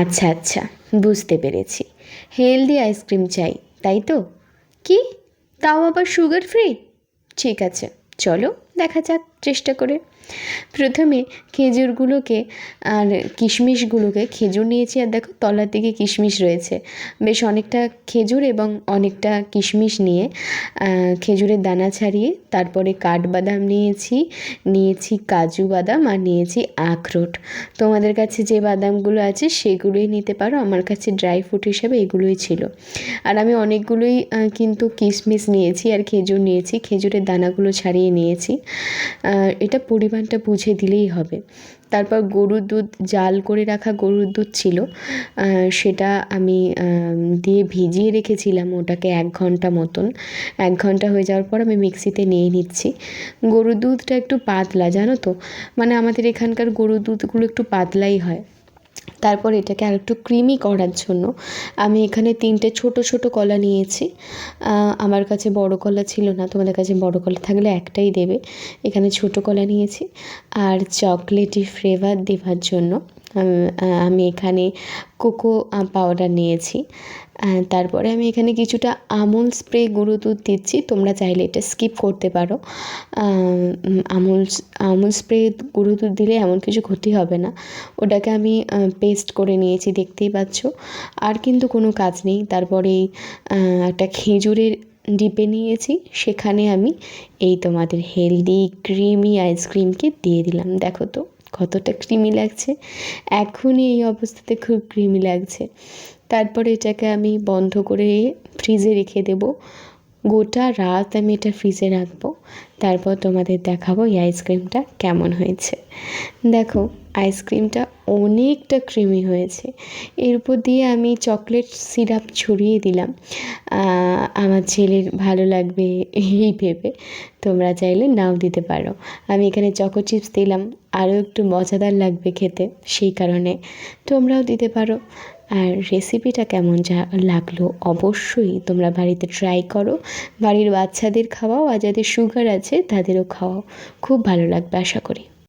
আচ্ছা আচ্ছা, বুঝতে পেরেছি। হেলদি আইসক্রিম চাই, তাই তো? কি, তাও আবার সুগার ফ্রি? ঠিক আছে, চলো দেখা যাক চেষ্টা করে। প্রথমে খেজুরগুলোকে আর কিশমিশগুলোকে, খেজুর নিয়েছি আর দেখো তলার দিকে কিশমিশ রয়েছে, বেশ অনেকটা খেজুর এবং অনেকটা কিশমিশ নিয়ে খেজুরের দানা ছাড়িয়ে তারপরে কাঠবাদাম নিয়েছি কাজু বাদাম আর নিয়েছি আখরোট। তোমাদের কাছে যে বাদামগুলো আছে সেগুলোই নিতে পারো, আমার কাছে ড্রাই ফ্রুট হিসেবে এগুলোই ছিল। আর আমি অনেকগুলোই কিন্তু কিশমিশ নিয়েছি আর খেজুর নিয়েছি, খেজুরের দানাগুলো ছাড়িয়ে নিয়েছি। এটা পরিমাণটা বুঝে দিলেই হবে। তারপর গরুর দুধ, জাল করে রাখা গরুর দুধ ছিল, সেটা আমি দিয়ে ভিজিয়ে রেখেছিলাম ওটাকে 1 ঘন্টা মতন। 1 ঘন্টা হয়ে যাওয়ার পর আমি মিক্সিতে নিয়ে নিচ্ছি। গরুর দুধটা একটু পাতলা, জানো তো, মানে আমাদের এখানকার গরুর দুধগুলো একটু পাতলাই হয়। তারপর এটাকে আরেকটু ক্রিমি করার জন্য আমি এখানে 3টে ছোট ছোট কলা নিয়েছি। আমার কাছে বড় কলা ছিল না, তোমাদের কাছে বড় কলা থাকলে একটাই দেবে। এখানে ছোট কলা নিয়েছি। আর চকলেটি ফ্লেভার দেওয়ার জন্য আমি এখানে কোকো পাউডার নিয়েছি। তারপরে আমি এখানে কিছুটা আমুল স্প্রে গুঁড়ো দুধ দিচ্ছি, তোমরা চাইলে এটা স্কিপ করতে পারো। আমুল স্প্রে গুঁড়ো দুধ দিলে এমন কিছু ক্ষতি হবে না। ওটাকে আমি পেস্ট করে নিয়েছি, দেখতেই পাচ্ছ। আর কিন্তু কোনো কাজ নেই। তারপরে একটা খেজুরের ডিপে নিয়েছি, সেখানে আমি এই তোমাদের হেলদি ক্রিমি আইসক্রিমকে দিয়ে দিলাম। দেখো তো কতটা ক্রিমি লাগছে, এখনই এই অবস্থাতে খুব ক্রিমি লাগছে। তারপরে এটাকে আমি বন্ধ করে ফ্রিজে রেখে দেবো। গোটা রাত আমি এটা ফ্রিজে রাখবো, তারপর তোমাদের দেখাবো এই আইসক্রিমটা কেমন হয়েছে। দেখো আইসক্রিমটা অনেকটা ক্রিমি হয়েছে। এর উপর দিয়ে আমি চকলেট সিরাপ ছড়িয়ে দিলাম, আমার ছেলের ভালো লাগবে এই ভেবে। তোমরা চাইলে নাও দিতে পারো। আমি এখানে চকো চিপস দিলাম, আরও একটু মজাদার লাগবে খেতে, সেই কারণে তোমরাও দিতে পারো। আর রেসিপিটা কেমন লাগলো অবশ্যই তোমরা বাড়িতে ট্রাই করো, বাড়ির বাচ্চাদের খাওয়াও, আর যাদের সুগার আছে তাদেরও খাওয়াও, খুব ভালো লাগবে আশা করি।